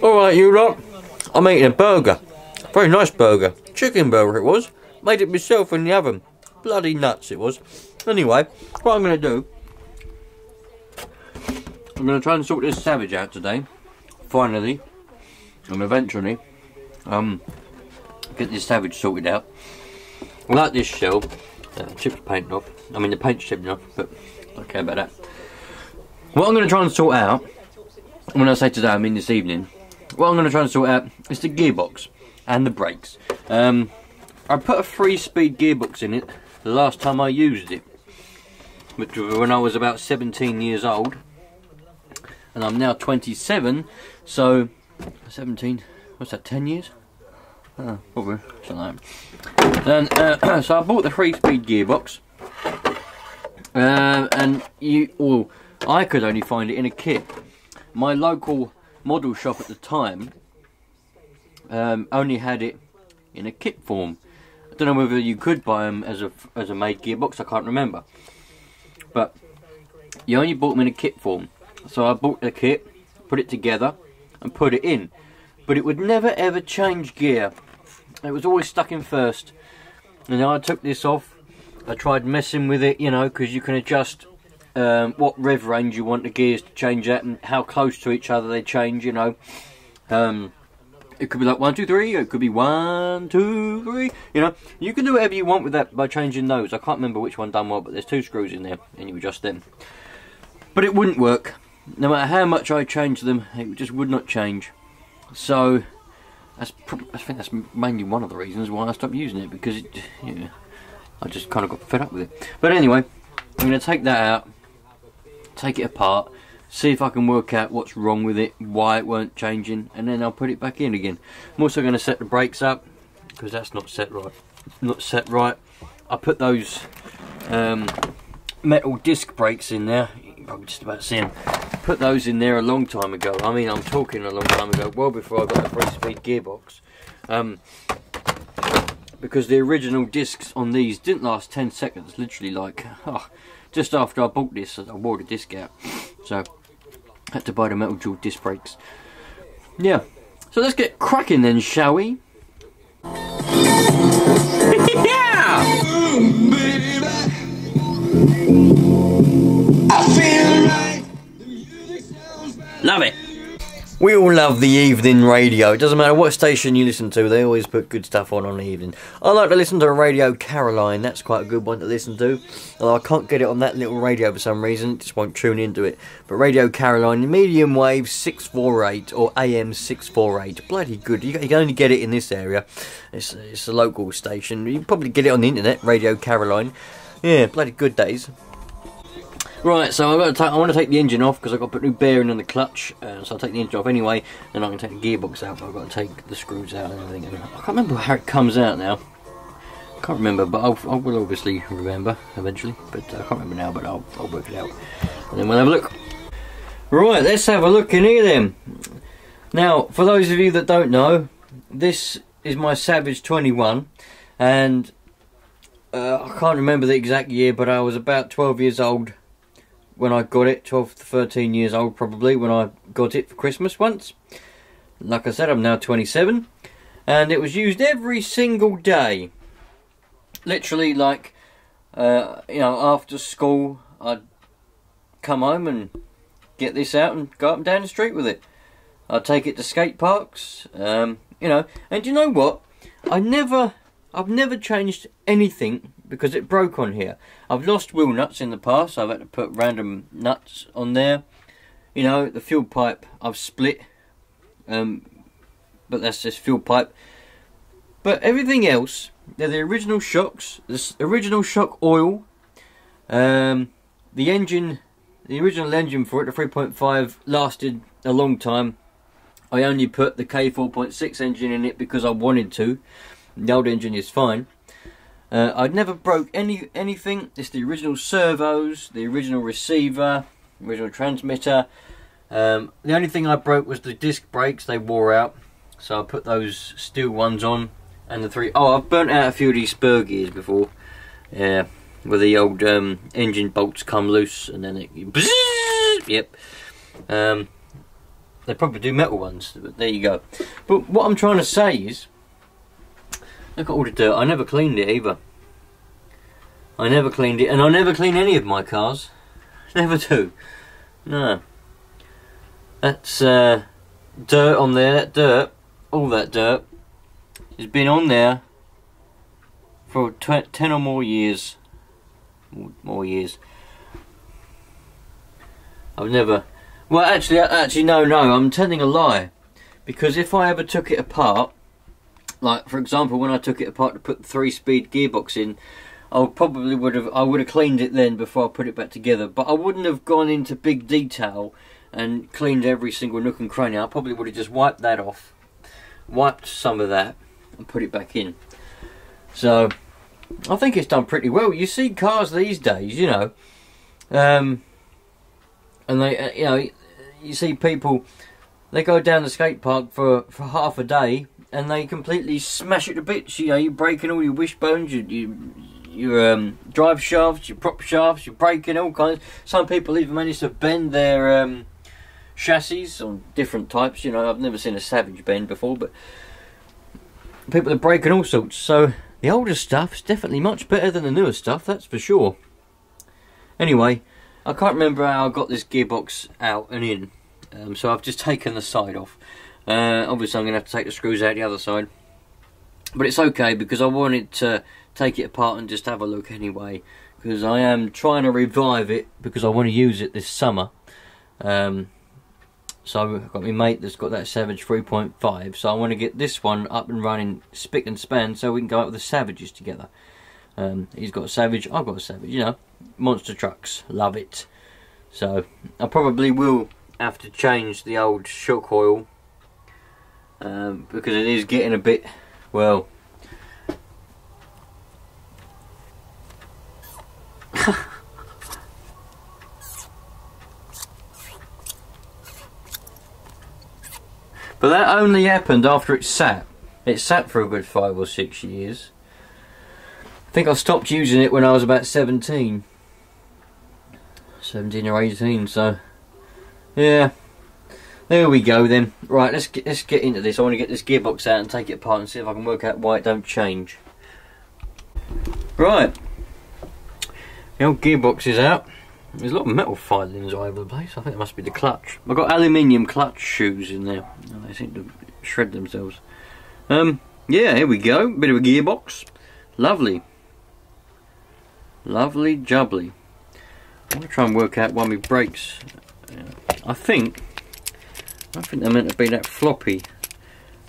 Alright, you lot. I'm eating a burger. Very nice burger. Chicken burger it was. Made it myself in the oven. Bloody nuts it was. Anyway, what I'm going to do, I'm going to try and sort this savage out today. Finally. And eventually, get this savage sorted out. I like this shell. Chips painted off. I mean the paint's chipping off, but I don't care about that. What I'm going to try and sort out, when I say today I mean this evening, what I'm going to try and sort out is the gearbox and the brakes. I put a 3-speed gearbox in it the last time I used it, which was when I was about 17 years old, and I'm now 27, so 17, what's that, 10 years? Probably, something like that. And so I bought the 3-speed gearbox, and I could only find it in a kit. My local model shop at the time only had it in a kit form. I don't know whether you could buy them as a made gearbox, I can't remember. But you only bought them in a kit form. So I bought the kit, put it together and put it in. But it would never ever change gear. It was always stuck in first. And then I took this off. I tried messing with it, you know, because you can adjust what rev range you want the gears to change at and how close to each other they change, you know. It could be like 1, 2, 3, it could be 1, 2, 3, you know. You can do whatever you want with that by changing those. I can't remember which one done what, but there's 2 screws in there and you adjust them. But it wouldn't work. No matter how much I changed them, it just would not change. So, I think that's mainly one of the reasons why I stopped using it, because I just kind of got fed up with it. But anyway, I'm going to take that out, take it apart, see if I can work out what's wrong with it, why it weren't changing, and then I'll put it back in again. I'm also going to set the brakes up, because that's not set right. I put those metal disc brakes in there. You can probably just about see them. Put those in there a long time ago. I mean, I'm talking a long time ago, well before I got a 3-speed gearbox. Because the original discs on these didn't last 10 seconds, literally, like, just after I bought this, I wore the disc out. So, I had to buy the metal dual disc brakes. Yeah, so let's get cracking then, shall we? Yeah! I feel right. Love it. We all love the evening radio. It doesn't matter what station you listen to, they always put good stuff on the evening. I like to listen to Radio Caroline. That's quite a good one to listen to. Although I can't get it on that little radio for some reason, just won't tune into it. But Radio Caroline, medium wave 648 or AM 648. Bloody good. You can only get it in this area. It's a local station. You can probably get it on the internet, Radio Caroline. Yeah, bloody good days. Right, so I want to take the engine off because I've got to put a new bearing on the clutch, so I'll take the engine off anyway, then I can take the gearbox out, but I've got to take the screws out and everything. I can't remember how it comes out now. I can't remember, but I will obviously remember eventually, but I can't remember now, but I'll work it out. And then we'll have a look. Right, let's have a look in here then. Now, for those of you that don't know, this is my Savage 21, and I can't remember the exact year, but I was about 12 years old when I got it, 12 to 13 years old probably, when I got it for Christmas once. Like I said, I'm now 27, and it was used every single day. Literally, like, you know, after school, I'd come home and get this out and go up and down the street with it. I'd take it to skate parks, you know, and you know what? I've never changed anything because it broke on here. I've lost wheel nuts in the past, so I've had to put random nuts on there. You know, the fuel pipe I've split, but that's just fuel pipe. But everything else, they're the original shocks, the original shock oil, the engine, the original engine for it, the 3.5, lasted a long time. I only put the K4.6 engine in it because I wanted to. The old engine is fine. I'd never broke anything. It's the original servos, the original receiver, original transmitter. The only thing I broke was the disc brakes. They wore out, so I put those steel ones on. And the three. Oh, I've burnt out a few of these spur gears before. Yeah, where the old engine bolts come loose and then it. Bzzz, yep. They probably do metal ones, but there you go. But what I'm trying to say is, look at all the dirt. I never cleaned it either. I never cleaned it, and I never clean any of my cars. Never do. No. That's dirt on there. That dirt, all that dirt, has been on there for 10 or more years. More years. I've never... Well, actually, no, I'm telling a lie. Because if I ever took it apart, like, for example, when I took it apart to put the 3-speed gearbox in, I would have cleaned it then before I put it back together. But I wouldn't have gone into big detail and cleaned every single nook and cranny. I probably would have just wiped that off, wiped some of that, and put it back in. So, I think it's done pretty well. You see cars these days, you know, and they, you know, you see people, they go down the skate park for half a day and they completely smash it to bits. You know, you're breaking all your wishbones, your drive shafts, your prop shafts, you're breaking all kinds. Some people even manage to bend their chassis on different types. You know, I've never seen a Savage bend before, but people are breaking all sorts. So the older stuff is definitely much better than the newer stuff, that's for sure. Anyway, I can't remember how I got this gearbox out and in, so I've just taken the side off. Obviously I'm going to have to take the screws out the other side, but it's okay because I wanted to take it apart and just have a look anyway, because I am trying to revive it because I want to use it this summer. So I've got my mate that's got that Savage 3.5, so I want to get this one up and running spick and span so we can go out with the Savages together. He's got a Savage, I've got a Savage, you know, monster trucks, love it. So I probably will have to change the old shock oil, because it is getting a bit, well, but that only happened after it sat. It sat for a good 5 or 6 years. I think I stopped using it when I was about 17 or 18, so yeah, there we go then. Right, let's get into this. I want to get this gearbox out and take it apart and see if I can work out why it don't change. Right, the old gearbox is out. There's a lot of metal filings all over the place. I think it must be the clutch. I've got aluminium clutch shoes in there. They seem to shred themselves. Yeah, here we go. Bit of a gearbox. Lovely. Lovely jubbly. I'm going to try and work out why my brakes... I think they're meant to be that floppy.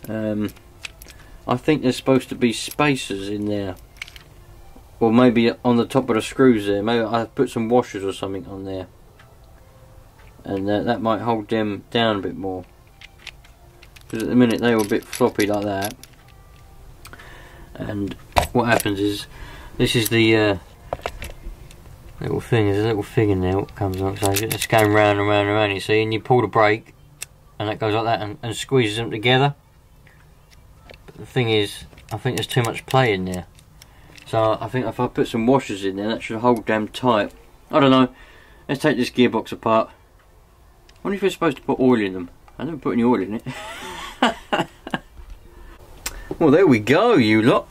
I think there's supposed to be spacers in there. Or maybe on the top of the screws there. Maybe I put some washers or something on there. And that might hold them down a bit more. Because at the minute they were a bit floppy like that. And what happens is, this is the little thing, there's a little thing in there what comes on, so it's going round and round and round, you see, and you pull the brake and that goes like that and squeezes them together. But the thing is, I think there's too much play in there, so I think if I put some washers in there that should hold them tight. I don't know, let's take this gearbox apart. I wonder if you're supposed to put oil in them. I never put any oil in it. Well, there we go, you lot.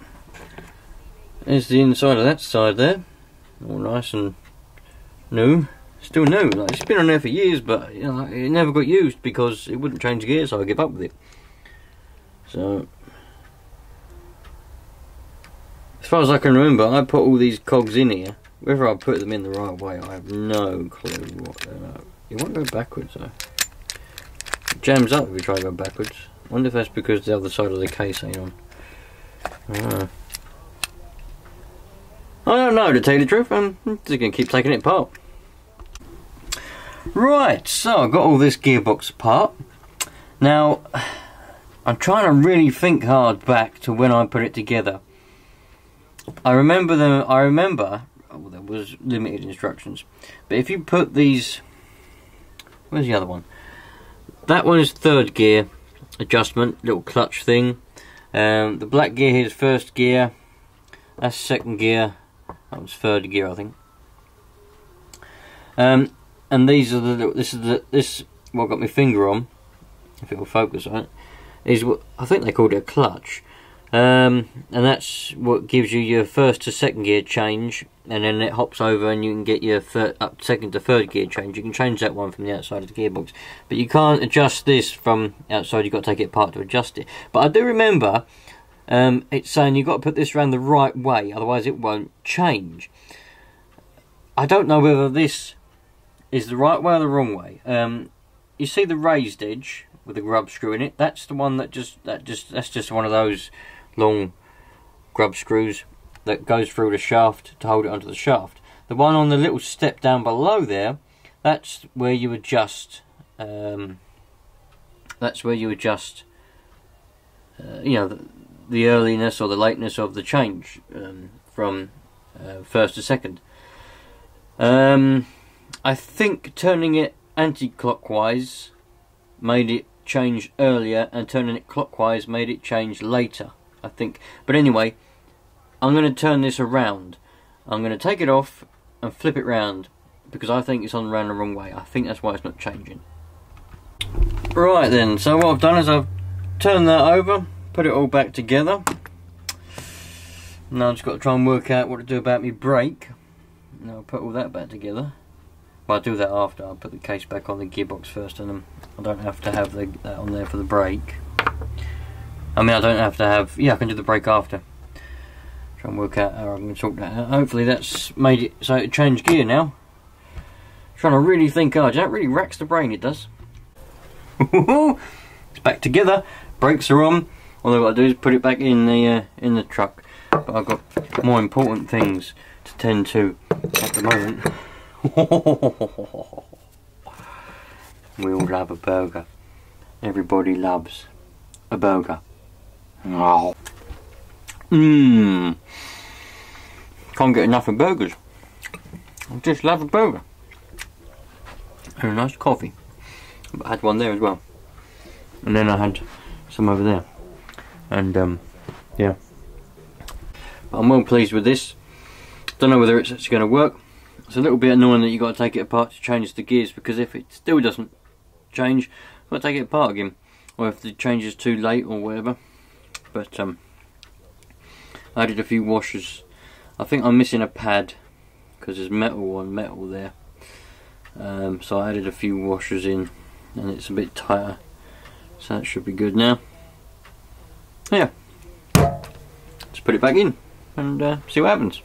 There's the inside of that side there, all nice and new, still new. Like, it's been on there for years, but you know, it never got used because it wouldn't change gears, so I gave up with it. So, as far as I can remember, I put all these cogs in here. Whether I put them in the right way, I have no clue what they're at. You won't go backwards though. It jams up if you try to go backwards. I wonder if that's because the other side of the case ain't on. I don't know, to tell you the truth. I'm just going to keep taking it apart. Right, so I've got all this gearbox apart. Now, I'm trying to really think hard back to when I put it together. I remember, oh, there was limited instructions. But if you put these... Where's the other one? That one is 3rd gear adjustment, little clutch thing. The black gear here is 1st gear. That's 2nd gear. That was 3rd gear, I think. And these are the little, this what I've got my finger on. if it will focus on it, is what I think they called it a clutch. And that's what gives you your first to second gear change, and then it hops over and you can get your second to third gear change. You can change that one from the outside of the gearbox, but you can't adjust this from outside. You've got to take it apart to adjust it. But I do remember it's saying you've got to put this around the right way, otherwise it won't change. I don't know whether this is the right way or the wrong way. You see the raised edge with the grub screw in it? That's the one that's just one of those long grub screws that goes through the shaft to hold it onto the shaft. The one on the little step down below there, that's where you adjust. That's where you adjust. You know, the earliness or the lateness of the change from first to second. I think turning it anti-clockwise made it change earlier, and turning it clockwise made it change later, I think. But anyway, I'm going to turn this around. I'm going to take it off and flip it round, because I think it's on around the wrong way. I think that's why it's not changing. Right then, so what I've done is I've turned that over, put it all back together. Now I've just got to try and work out what to do about my brake. Now I'll put all that back together. Well, I'll do that after. I'll put the case back on the gearbox first, and I don't have to have that on there for the brake. I mean, I don't have to have... Yeah, I can do the brake after. Try and work out how I'm going to sort that out. Hopefully that's made it so it changed gear now. Trying to really think hard. That really racks the brain, it does. It's back together. Brakes are on. All I've got to do is put it back in the truck. But I've got more important things to tend to at the moment. We all love a burger. Everybody loves a burger. Oh. Can't get enough of burgers. I just love a burger. And a nice coffee. But I had one there as well. And then I had some over there. And yeah. But I'm well pleased with this. Don't know whether it's actually going to work. It's a little bit annoying that you've got to take it apart to change the gears, because if it still doesn't change, you've got to take it apart again. Or if the change is too late or whatever. But I added a few washers. I think I'm missing a pad because there's metal on metal there. So I added a few washers in, and it's a bit tighter. So that should be good now. Yeah. Let's put it back in and see what happens.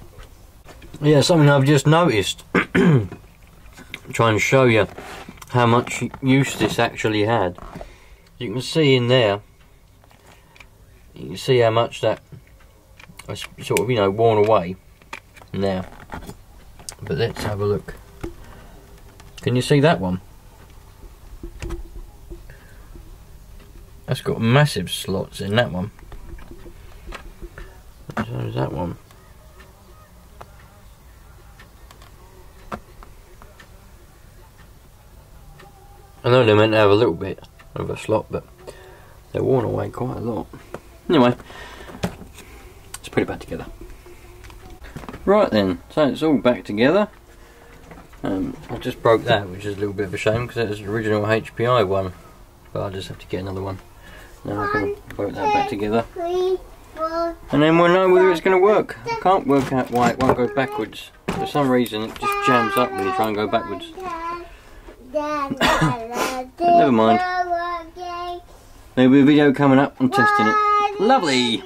Yeah, something I've just noticed. Trying to show you how much use this actually had. You can see in there, you can see how much that is sort of, you know, worn away now. But let's have a look. Can you see that one? That's got massive slots in that one. So does that one. I know they're meant to have a little bit of a slot, but they're worn away quite a lot. Anyway, let's put it back together. Right then, so it's all back together. I just broke that, which is a little bit of a shame because it was the original HPI one, but I'll just have to get another one. Now I can put that back together, and then we'll know whether it's going to work. I can't work out why it won't go backwards. For some reason it just jams up when you try and go backwards. But never mind. There'll be a video coming up on testing it. Lovely!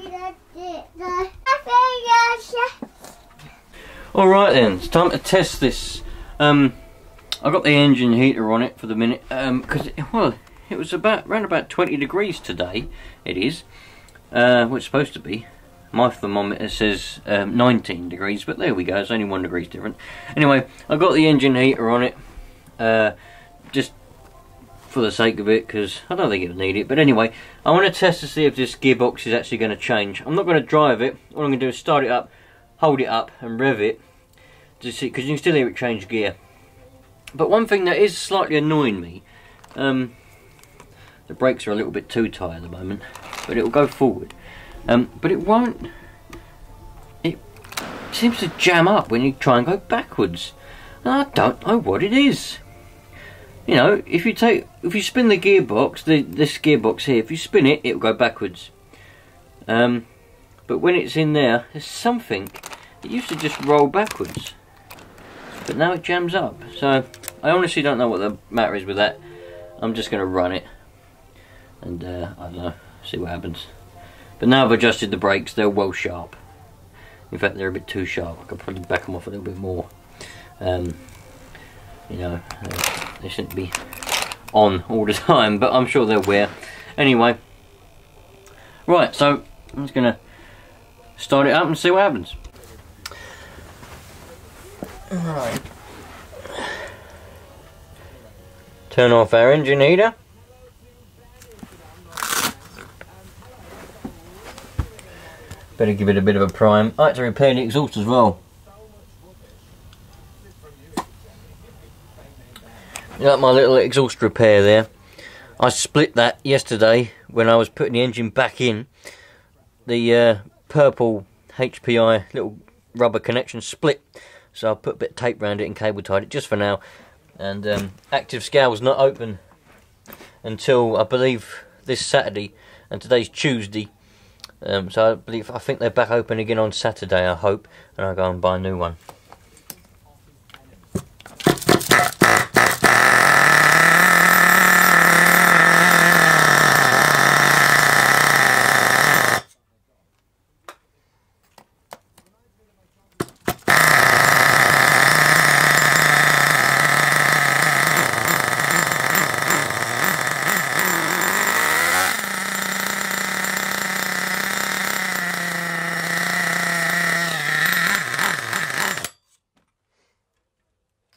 Alright then, it's time to test this. I've got the engine heater on it for the minute, because it was around about 20 degrees today. It is, well, it's supposed to be. My thermometer says 19 degrees, but there we go, it's only 1 degree different. Anyway, I've got the engine heater on it, just for the sake of it, because I don't think it'll need it. But anyway, I want to test to see if this gearbox is actually going to change. I'm not going to drive it. All I'm going to do is start it up, hold it up and rev it to see, because you can still hear it change gear. But one thing that is slightly annoying me, the brakes are a little bit too tight at the moment, but it will go forward. But it won't. It seems to jam up when you try and go backwards. And I don't know what it is. you know, if you spin the gearbox, this gearbox here, if you spin it, it'll go backwards. But when it's in there, there's something. It used to just roll backwards, but now it jams up. So I honestly don't know what the matter is with that. I'm just going to run it, and I don't know, see what happens. But now I've adjusted the brakes; they're well sharp. In fact, they're a bit too sharp. I could probably back them off a little bit more. You know, they shouldn't be on all the time, but I'm sure they'll wear. Anyway, right, so I'm just going to start it up and see what happens. Right. Turn off our engine heater. Better give it a bit of a prime. I had to repair the exhaust as well. You like my little exhaust repair there? I split that yesterday when I was putting the engine back in. The purple HPI little rubber connection split, so I put a bit of tape around it and cable tied it just for now. And active scale's not open until I believe this Saturday, and today's Tuesday. So I think they're back open again on Saturday, I hope, and I'll go and buy a new one.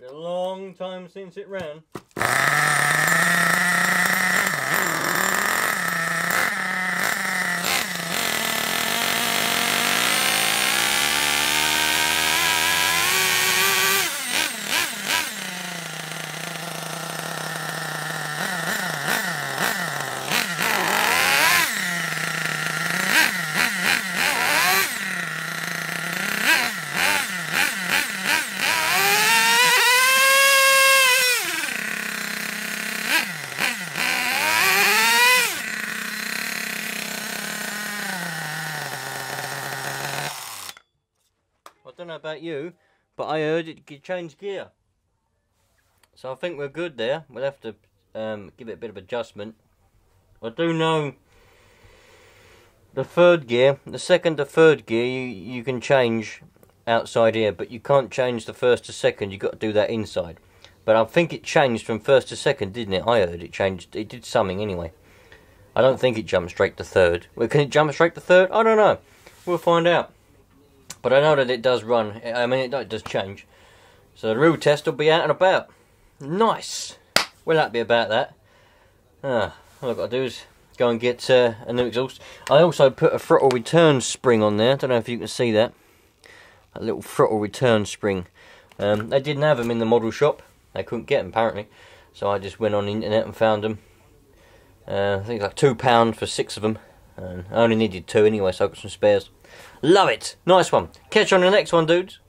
A long time since it ran. I don't know about you, but I heard it could change gear. So I think we're good there. We'll have to give it a bit of adjustment. I do know the third gear, the second to third gear, you can change outside here, but you can't change the first to second. You've got to do that inside. But I think it changed from first to second, didn't it? I heard it changed. It did something anyway. I don't think it jumped straight to third. Well, can it jump straight to third? I don't know. We'll find out. But I know that it does run. I mean, it does change. So the real test will be out and about. Nice. Well, that'll be about that. All I've got to do is go and get a new exhaust. I also put a throttle return spring on there. I don't know if you can see that. A little throttle return spring. They didn't have them in the model shop. They couldn't get them apparently. So I just went on the internet and found them. I think like £2 for 6 of them. And I only needed 2 anyway, so I got some spares. Love it. Nice one. Catch you on the next one, dudes.